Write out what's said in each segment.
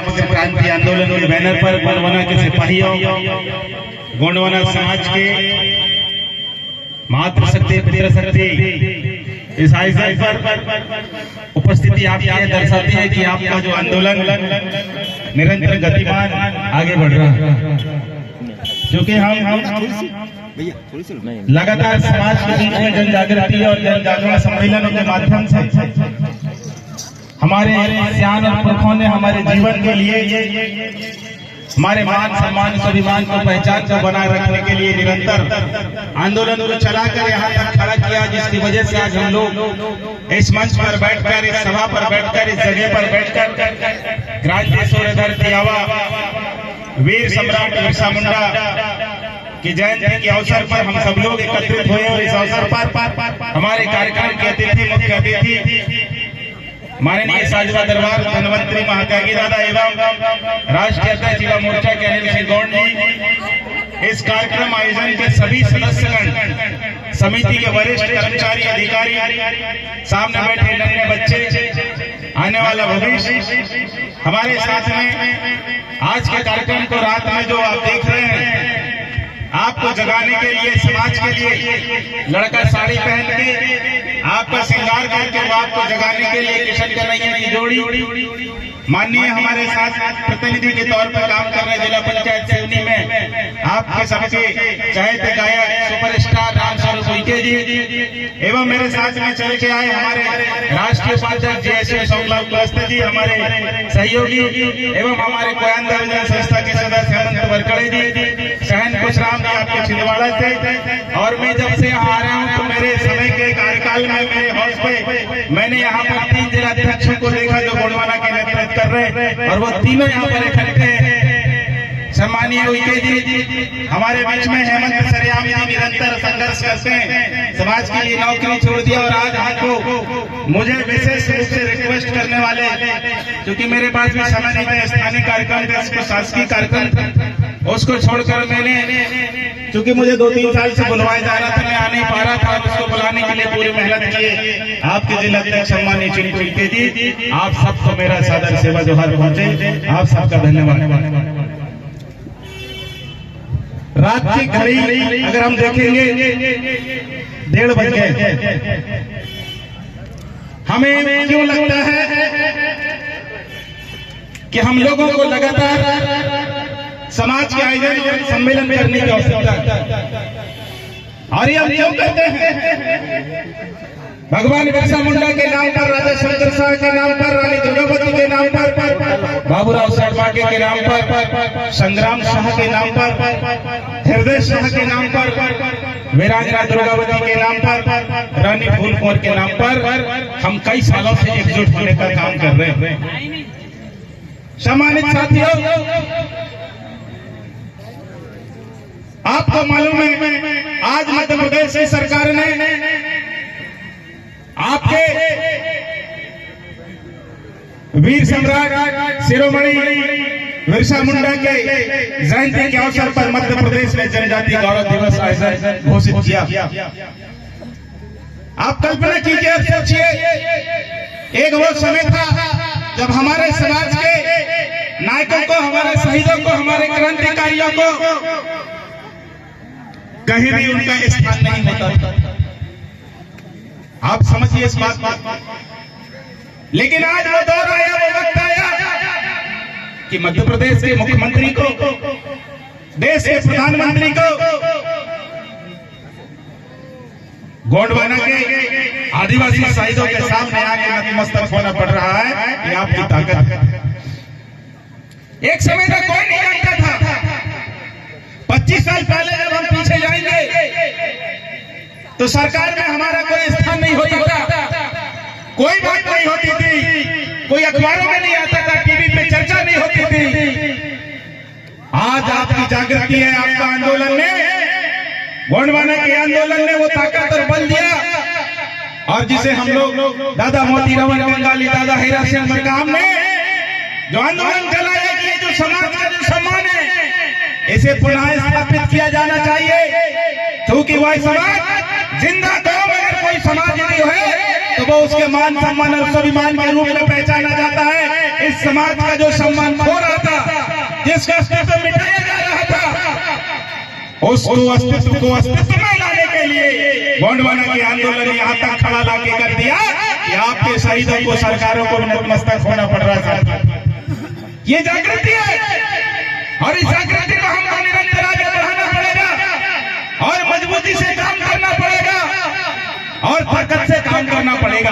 समग्र क्रांति आंदोलन के बैनर पर गोंडवाना के सिपाहियों, गोंडवाना समाज के मातृशक्ति पितृशक्ति इस आयोजन पर उपस्थिति आपकी यह दर्शाती है कि आपका जो आंदोलन निरंतर गतिमान आगे बढ़ रहा है, क्योंकि हम लगातार समाज के बीच में जन जागृति और जन जागरण सम्मेलनों के माध्यम से हमारे सियान और पुरखों ने हमारे जीवन के लिए हमारे मान सम्मान स्वाभिमान को पहचान को बनाए रखने के लिए निरंतर आंदोलन को चलाकर यहाँ तक खड़ा किया, जिसकी वजह से आज हम लोग इस मंच पर बैठकर, इस सभा पर बैठकर, इस जगह पर बैठकर क्रांति सूर्य धरती आवा वीर सम्राट बिरसा मुंडा की जयंती के अवसर पर हम सब लोग एकत्रित हुए और इस अवसर पर हमारे कार्यक्रम के अतिथि, मुख्य अतिथि माननीय साजवा दरबार धनवंतरी महात्यागी दादा एवं राष्ट्रीय अध्यक्ष युवा मोर्चा के अनिल सिंह गौड़ जी, इस कार्यक्रम आयोजन के सभी सदस्यगण, समिति के वरिष्ठ कर्मचारी अधिकारी, सामने बैठे नन्हे बच्चे, आने वाला भविष्य, हमारे साथ में आज के कार्यक्रम को रात में जो आप देख रहे हैं, आपको जगाने के लिए, समाज के लिए लड़का साड़ी पहन के आपका श्रृंगार करके वो आपको जगाने के लिए किशन कन्हैया की जोड़ी माननीय हमारे साथ प्रतिनिधि के तौर पर काम कर रहे जिला पंचायत सिवनी में आपके सबके चहेते गायक सुपरस्टार राम स्वरूप उइके जी एवं मेरे साथ में चल के आए हमारे राष्ट्रीय उपाध्यक्ष जयश्री सोमलाल कुलस्ते जी, हमारे सहयोगी एवं हमारे कोयंदा विजन संस्था के सदस्य हेमंत वरकड़े जी, सहन खुशराम जी आपके छिंदवाड़ा से। और मैं जब से यहाँ आ रहा हूँ तो मेरे समय के कार्यकाल में मेरे हाउस पे मैंने यहाँ पर 3 जिलाध्यक्षों को देखा जो गोंडवाना के नेतृत्व कर रहे, और वो तीनों यहाँ पर इकट्ठे हैं। सम्मानीय उइके जी हमारे बीच में, हेमंत सरेआम जी निरंतर संघर्ष करते हैं, समाज के लिए नौकरी छोड़ दिया और आज हमको मुझे विशेष रूप से रिक्वेस्ट करने वाले, क्योंकि मेरे पास भी समय नहीं था, स्थानीय कार्यक्रम था, शासकीय कार्यक्रम उसको छोड़कर मैंने, क्योंकि मुझे 2-3 साल से बुलवाया जा रहा था, मैं आ नहीं पा रहा था, उसको बुलाने के लिए पूरी मेहनत किए। आपके जिला अध्यक्ष सम्मानीय उइके जी, आप सबको मेरा सादर सेवा जोहार पहुंचे, आप सबका धन्यवाद। रात की घड़ी अगर हम देखेंगे 1:30 बज गए, हमें क्यों लगता है कि हम लोगों को लगातार समाज के आयोजन सम्मेलन करने की आवश्यकता है, और ये हम क्यों करते हैं? भगवान बिरसा मुंडा के नाम पर, राजा शंकर शाह के नाम पर, रानी दुर्गावती के नाम पर, बाबूराव साहबागे के नाम पर, संग्राम शाह के नाम पर, हृदय शाह के नाम पर, वीरांगना दुर्गावती के नाम पर, रानी फूल कुंवर के नाम पर हम कई सालों से एकजुट होने का काम कर रहे हैं। सम्मानित साथियों, आपको मालूम है आज मध्य प्रदेश की सरकार ने आपके वीर सम्राट शिरोमणि बिरसा मुंडा के जयंती के अवसर पर मध्य प्रदेश में जनजाति गौरव दिवस आयोजन घोषित किया। आप कल्पना कीजिए, सोचिए, एक वो समय था जब हमारे समाज के नायकों को, हमारे शहीदों को, हमारे क्रांतिकारियों को कहीं भी उनका स्थान नहीं होता था। आप समझिए इस बात को। लेकिन आज वो दौर आया, वो वक्त आया कि मध्य प्रदेश के मुख्यमंत्री को, देश के प्रधानमंत्री को गोंडवाना के आदिवासी शहीदों के सामने आके नतमस्तक होना पड़ रहा है। ये आपकी ताकत है। एक समय तक कोई नहीं जानता था। 25 साल पहले जब हम पीछे जाएंगे तो सरकार में हमारा कोई स्थान नहीं होता था, कोई बात नहीं होती थी, कोई अखबारों में नहीं आता था, टीवी पे चर्चा नहीं होती थी। आज आपकी जागृति है, आपका आंदोलन ने, गोंडवाना के आंदोलन ने वो ताकत और बल दिया, और जिसे हम लोग दादा मोती राम बंगाली, दादा हीरा सिंह मरकाम ने जो आंदोलन चलाया कि ये जो समाज का जो सम्मान है इसे पुनः स्थापित किया जाना चाहिए, क्योंकि वह समाज जिंदा गांव में अगर कोई समाज नहीं है तो वो उसके मान सम्मान और स्वाभिमान के रूप में पहचाना जाता है। इस समाज का जो सम्मान खो उसको अस्तित्व में लाने के लिए गोंडवाना की आंदोलन यहाँ तक खड़ा लाके कर दिया कि आपके शहीदों को, सरकारों को नतमस्तक होना पड़ रहा था। ये जागृति है और इस जागृति को हमको निरंतर आगे बढ़ाना पड़ेगा और मजबूती से काम करना पड़ेगा और ताकत से काम करना पड़ेगा।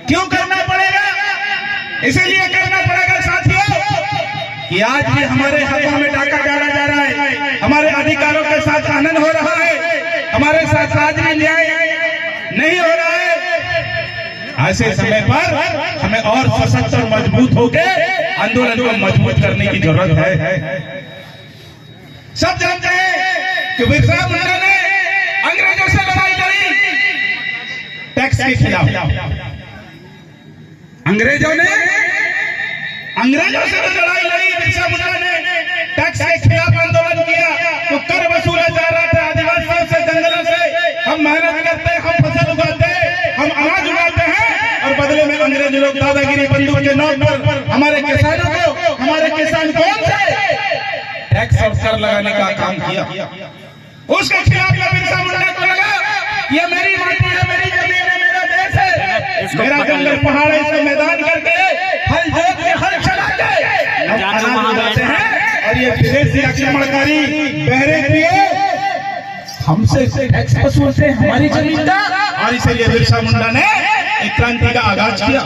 क्यों करना पड़ेगा? इसीलिए करना पड़ेगा साथियों कि आज भी हमारे हाथों में डाका डाला जा रहा है, हमारे अधिकारों के साथ हनन हो रहा है, हमारे साथ आज भी न्याय नहीं हो रहा है। ऐसे समय पर हमें और सशक्त और मजबूत होकर आंदोलन को मजबूत करने की जरूरत है। सब जानते हैं कि बिरसा मुंडा ने अंग्रेजों से लड़ाई लड़ी टैक्स के खिलाफ। अंग्रेजों से लड़ाई लड़ी, बिरसा मुंडा ने टैक्स के खिलाफ आंदोलन किया। तो कर वसूला जा रहा था आदिवासियों से, जंगलों से। हम मेहनत करते हैं, हम फसल उगाते हैं, हम अनाज उगाते हैं और बदले में अंग्रेज लोग दादागिरी बंदूक के नोक पर हमारे किसानों को, हमारे किसान कौन से टैक्स और कर लगाने का काम किया। उसके खिलाफ बिरसा मुंडा को लगा ये मेरी माटी है, मेरी जमीन है, मेरा देश है, मेरा जंगल पहाड़ है, इसको मैदान करके हल जोत के हल चला के हैं और ये विदेशी आक्रमणकारी बहरे किए हमसे टैक्स वसूलते हैं हमारी जमीन का। और इसलिए बिरसा मुंडा ने एक क्रांति का आगाज किया,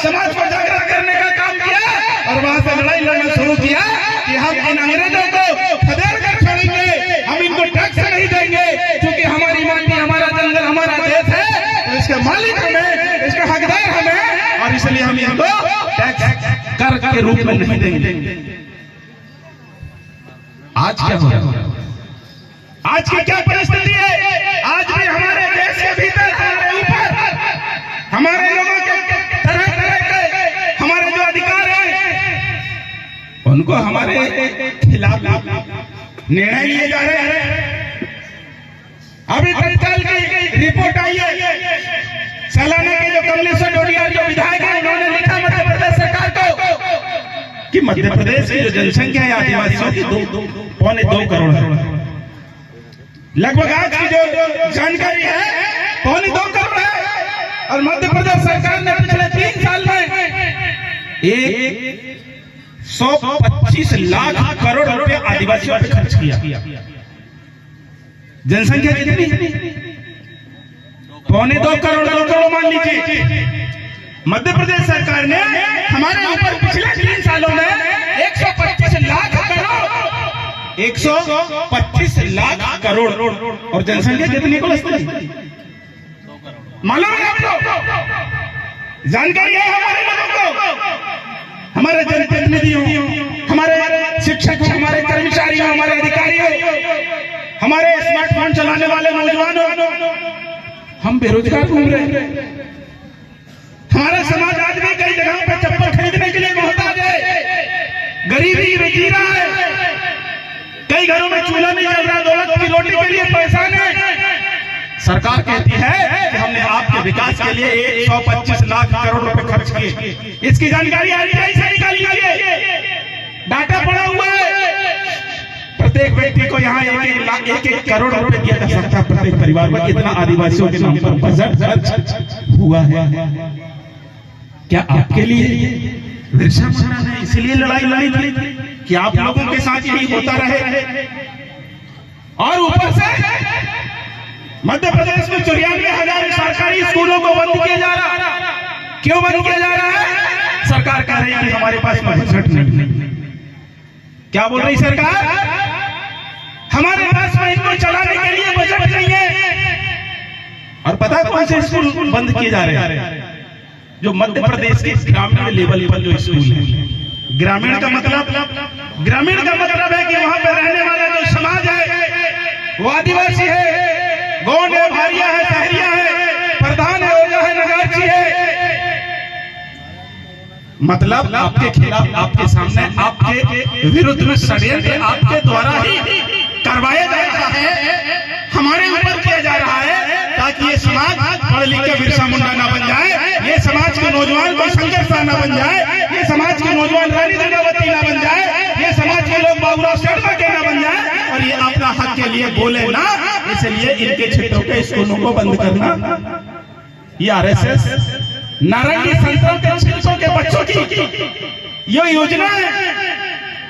समाज को जागृत करने का काम किया और वहां से लड़ाई लड़ना शुरू किया कि हम इन अंग्रेजों को खदेड़ कर छोड़ेंगे, हम इनको टैक्स नहीं देंगे, क्योंकि हमारी माटी, हमारा जंगल, हमारा देश है, तो इसके मालिक हमें, इसके हकदार हमें, और इसलिए हम इनको टैक्स कर के रूप में नहीं देंगे। आज क्या हो रहा है? आज की क्या परिस्थिति है? आज भी हमारे देश के भीतर, हमारे ऊपर, हमारे लोगों के तरह तरह के हमारे जो अधिकार हैं उनको हमारे खिलाफ निर्णय लिए जा रहे हैं। अभी तत्काल की रिपोर्ट आई है, सालाना के जो कमलेश्वर डोडिया जो विधायक है, उन्होंने लिखा मध्य प्रदेश सरकार को कि मध्य प्रदेश की जो जनसंख्या है आदिवासियों की 2.25 करोड़ है। लगभग आज की जो जानकारी है 2.25 करोड़ है और मध्य प्रदेश सरकार ने पिछले 3 साल में 125 लाख करोड़ रुपए आदिवासियों पर खर्च किया। जनसंख्या कितनी? 2.25 करोड़, 2 करोड़ मान लीजिए। मध्य प्रदेश सरकार ने हमारे ऊपर पिछले 3 सालों में 125 लाख करोड़, 125 लाख करोड़ और जनसंख्या कितनी को मालूम है आपको? जानकारी है हमारे लोगों को, हमारे जनप्रतिनिधियों, हमारे शिक्षकों, हमारे कर्मचारियों, हमारे अधिकारियों, हमारे स्मार्टफोन चलाने वाले नौजवानों, हम बेरोजगार घूम रहे हैं। हमारा समाज आज भी कई जगहों पर चप्पल खरीदने के लिए मोहताज है, गरीबी में जी रहा है, कई घरों में चूल्हा नहीं जल रहा, दौलत की रोटी के लिए परेशान है। सरकार कहती है कि हमने आपके विकास के लिए 125 लाख करोड़ रुपए खर्च किए। इसकी जानकारी आरटीआई से निकाली गई है, डाटा पड़ा हुआ है। प्रत्येक व्यक्ति को यहाँ 1 करोड़ रुपए दिया जा सकता है प्रत्येक परिवार को। इतना आदिवासियों के नाम पर बजट खर्च हुआ है। क्या आपके लिए बिरसा मुंडा ने इसलिए लड़ाई लड़ी कि आप लोगों के साथ यही होता रहे? और ऊपर से मध्य प्रदेश में 94,000 सरकारी स्कूलों को बंद किया जा रहा। क्यों बंद किया जा रहा है? सरकार कह रही है कि हमारे पास बजट नहीं। क्या बोल रही सरकार? हमारे पास में इनको चलाने के लिए बजट नहीं है। और पता कौन से स्कूल बंद किए जा रहे हैं? जो मध्य प्रदेश के ग्रामीण लेवल पर जो स्कूल है। ग्रामीण का मतलब है कि वहां पर रहने वाला जो समाज है वो आदिवासी है, गौंड है, भारिया है, सहरिया है, प्रधान है, ओझा है, नगारची है। मतलब आपके खिलाफ, आपके सामने, आपके विरुद्ध में षड्यंत्र आपके द्वारा ही करवाया जा रहा है, हमारे ऊपर किया जा रहा है, ताकि ये समाज पढ़ लिख के बिरसा मुंडा ना बन जाए, ये समाज के नौजवान को शंकर शाह ना बन जाए, ये समाज के नौजवान रानी दुर्गावती ना बन जाए, ये समाज के लोग बाबू लिए बोले ना, इसलिए इनके क्षेत्रों के स्कूलों को बंद करना। ये आरएसएस नारंगी संतों के छिलकों के बच्चों की ये योजना है।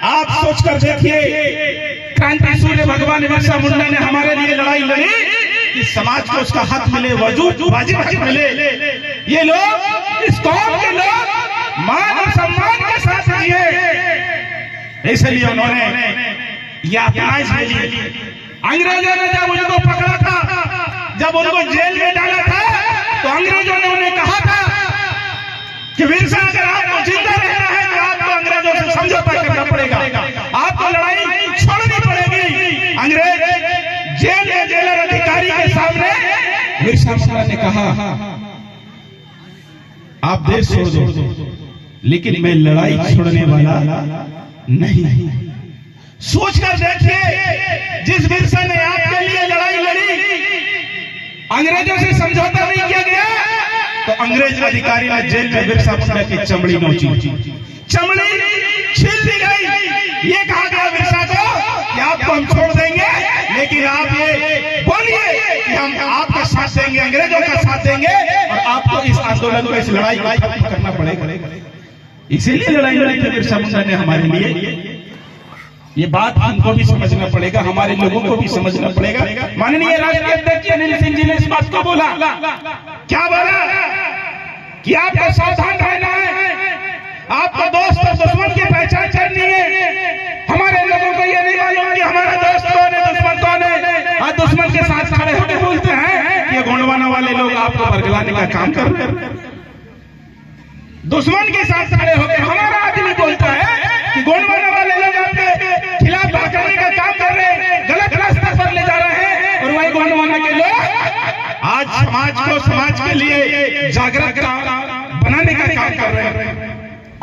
आप सोचकर देखिए, क्रांति सूर्य भगवान बिरसा मुंडा ने हमारे लिए लड़ाई लड़ी कि समाज को उसका हक मिले, वजूद वाजिब मिले। ये लोग, इस कौम के लोग मान और सम्मान के साथ जिए, इसलिए उन्होंने ये अपनाइश ली। अंग्रेजों ने जब उनको पकड़ा था, जब उनको जेल में डाला था, तो अंग्रेजों ने उन्हें कहा था कि बिरसा, अगर आपको जिंदा रहना है तो आपको अंग्रेजों से समझौता करना पड़ेगा, आपको लड़ाई छोड़नी पड़ेगी। अंग्रेज जेल में जेलर अधिकारी के सामने बिरसा मुंडा ने कहा, आप देश छोड़ दो, लेकिन मैं लड़ाई छोड़ने वाला नहीं। सोचकर देखिए, जिस बिरसा ने आपके लिए लड़ाई लड़ी, अंग्रेजों से समझौता नहीं किया गया, तो अंग्रेज अधिकारी ने जेल में बिरसा मुंडा की चमड़ी नोची, चमड़ी छील दी गई। ये कहा गया बिरसा को कि आपको हम छोड़ देंगे, लेकिन आप ये बोलिए कि हम आपका साथ देंगे, अंग्रेजों का साथ देंगे, और आपको इस आंदोलन को, इस लड़ाई को खत्म करना पड़ेगा। इसीलिए लड़ाई लड़ी थी बिरसा मुंडा ने हमारे लिए। ये बात हमको भी समझना पड़ेगा, हमारे लोगों को भी समझना पड़ेगा। माननीय राष्ट्रीय अध्यक्ष अनिल सिंह जी ने इस बात को बोला, क्या बोला कि आपको सावधान रहना है, आपको दोस्त और दुश्मन की पहचान करनी है। हमारे लोगों को ये नहीं मालूम कि हमारा दोस्त कौन है, दुश्मन कौन है, और दुश्मन के साथ खड़े होकर बोलते हैं ये गोंडवाना वाले लोग आपको बरगलाने का काम कर रहे हैं। दुश्मन के साथ खड़े होकर हमारा आदमी बोलता है कि गोंडवाना वाले लोग आपके खिलाफ बात करने का काम कर रहे हैं, गलत रास्ते पर ले जा रहे हैं, और वही गोंडवाना के लोग आज समाज को, समाज के लिए जागृत बनाने का काम कर रहे हैं।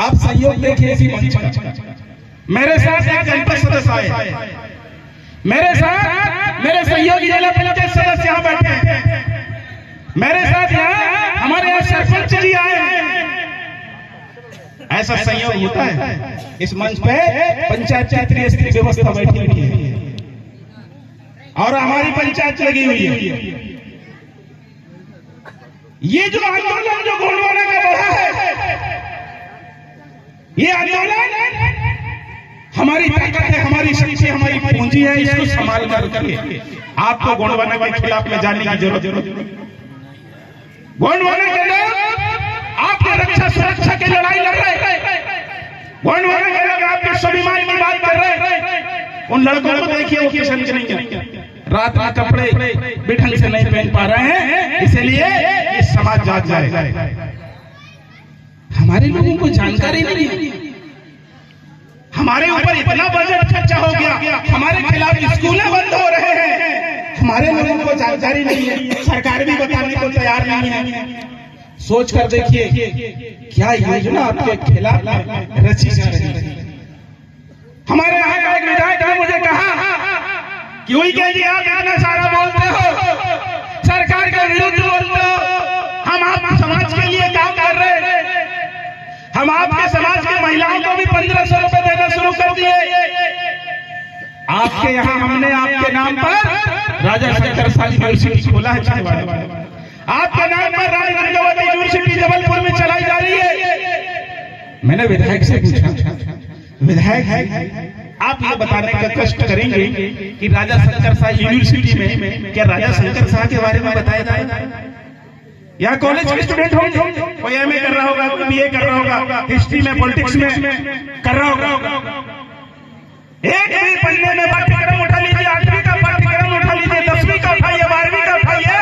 आप सहयोग देखिए इसी मंच का। मेरे साथ एक जनपद सदस्य आए, मेरे साथ मेरे सहयोगी जिला पंचायत सदस्य यहाँ बैठे हैं, मेरे साथ यहाँ हमारे यहाँ सरपंच जी आए हैं। ऐसा संयोग होता है, इस मंच पे पंचायत क्षेत्रीय व्यवस्था बैठी हुई है और हमारी पंचायत लगी हुई है। ये जो आंदोलन जो गोंडवाना का बढ़ा है, ये आंदोलन हमारी ताकत है, हमारी शक्ति, हमारी पूंजी है। इसको संभाल करके आपको गोंडवाना के खिलाफ में जाने की जरूरत। गोंडवाना के लोग आपके रक्षा सुरक्षा की लड़ाई लड़ रहे हैं, गोंडवाना के लोग आपके स्वाभिमान की बात कर रहे हैं। उन लड़कों को देखिए, वो किशन नहीं, रात में कपड़े भी ढंग से नहीं पहन पा रहे हैं, इसलिए ये समाज जाग जाए। हमारे लोगों को जानकारी नहीं है, हमारे ऊपर इतना बजट खर्चा हो गया, हमारे खिलाफ स्कूलें बंद हो रहे हैं, हमारे लोगों को जानकारी नहीं है, सरकार भी बताने को तैयार नहीं है। सोच कर देखिए क्या योजना आपके खिलाफ रची जा रही है। हमारे यहाँ का एक विधायक ने मुझे कहा कि वही कह जी आप इतना सारा बोलते हो, सरकार के विरुद्ध बोलते हो, हम आप समाज के लिए काम कर रहे हैं, हम आपके समाज की महिलाओं को भी 1500 रुपए देना शुरू कर दिए। आपके यहाँ हमने आपके नाम पर राजा शंकर शाह यूनिवर्सिटी खोला है छिंदवाड़ा में, आपके नाम पर रानी दुर्गावती यूनिवर्सिटी जबलपुर में चलाई जा रही है। मैंने विधायक से पूछा, विधायक आप ये बताने का कष्ट करेंगे कि राजा शंकर शाह यूनिवर्सिटी में क्या राजा शंकर शाह के बारे में बताया जाएगा? यहाँ कॉलेज के स्टूडेंट होंगे, कोई एमए कर रहा होगा, कोई बीए कर रहा होगा, हिस्ट्री में, पॉलिटिक्स में कर रहा होगा। एक भी पढ़ने में पाठ्यक्रम उठा लीजिए, 8वीं का पाठ्यक्रम उठा लीजिए, 10वीं का उठाइए, 12वीं का उठाइए,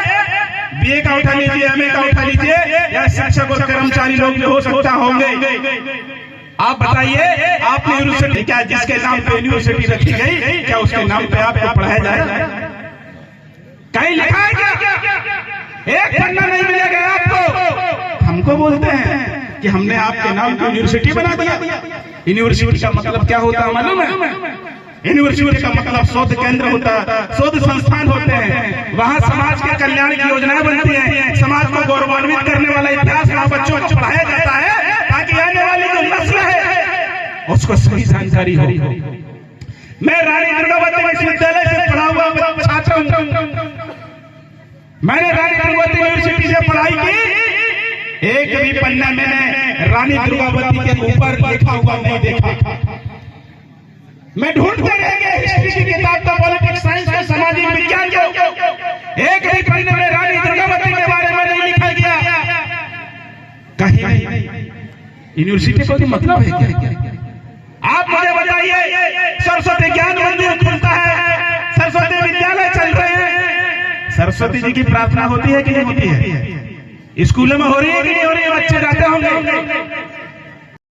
बीए का उठा लीजिए, एमए का उठा लीजिए, या शिक्षक और कर्मचारी लोग भी हो सकता होंगे। आप बताइए, आपने यूनिवर्सिटी क्या जिसके नाम पे यूनिवर्सिटी रखी गई, क्या उसके नाम पे आपको पढ़ाया जाए? कहीं लिखा है क्या? एक पन्ना नहीं मिलेगा आपको। हमको बोलते हैं कि हमने आपके नाम की यूनिवर्सिटी बना दिया। यूनिवर्सिटी का मतलब क्या होता है मालूम है? यूनिवर्सिटी का मतलब शोध केंद्र होता है, शोध संस्थान होते हैं, वहाँ समाज के कल्याण की योजनाएं बनती हैं, समाज को गौरवान्वित करने वाला इतिहास वहाँ बच्चों को पढ़ाया जाता है, ताकि आने वाली जो नस्ल है उसको सही जानकारी हो। मैं रानी दुर्गावती विश्वविद्यालय से पढ़ा हुआ मैंने रानी दुर्गावती यूनिवर्सिटी से पढ़ाई की, एक भी पन्ना मैंने रानी दुर्गावती के ऊपर लिखा हुआ नहीं देखा। मैं ढूंढते रह गया हिस्ट्री की किताब का, पॉलिटिक्स साइंस का, सामाजिक विज्ञान का, एक भी पन्ने में रानी दुर्गावती के बारे में नहीं लिखा गया। कहीं नहीं। यूनिवर्सिटी को मतलब है क्या? आप मुझे बताइए, सरस्वती ज्ञान मंदिर खुलता है, सरस्वती विद्यालय चल रहे हैं, सरस्वती जी की प्रार्थना होती है कि नहीं होती है? स्कूलों में हो रही है कि नहीं हो रही है? बच्चे जाते होंगे,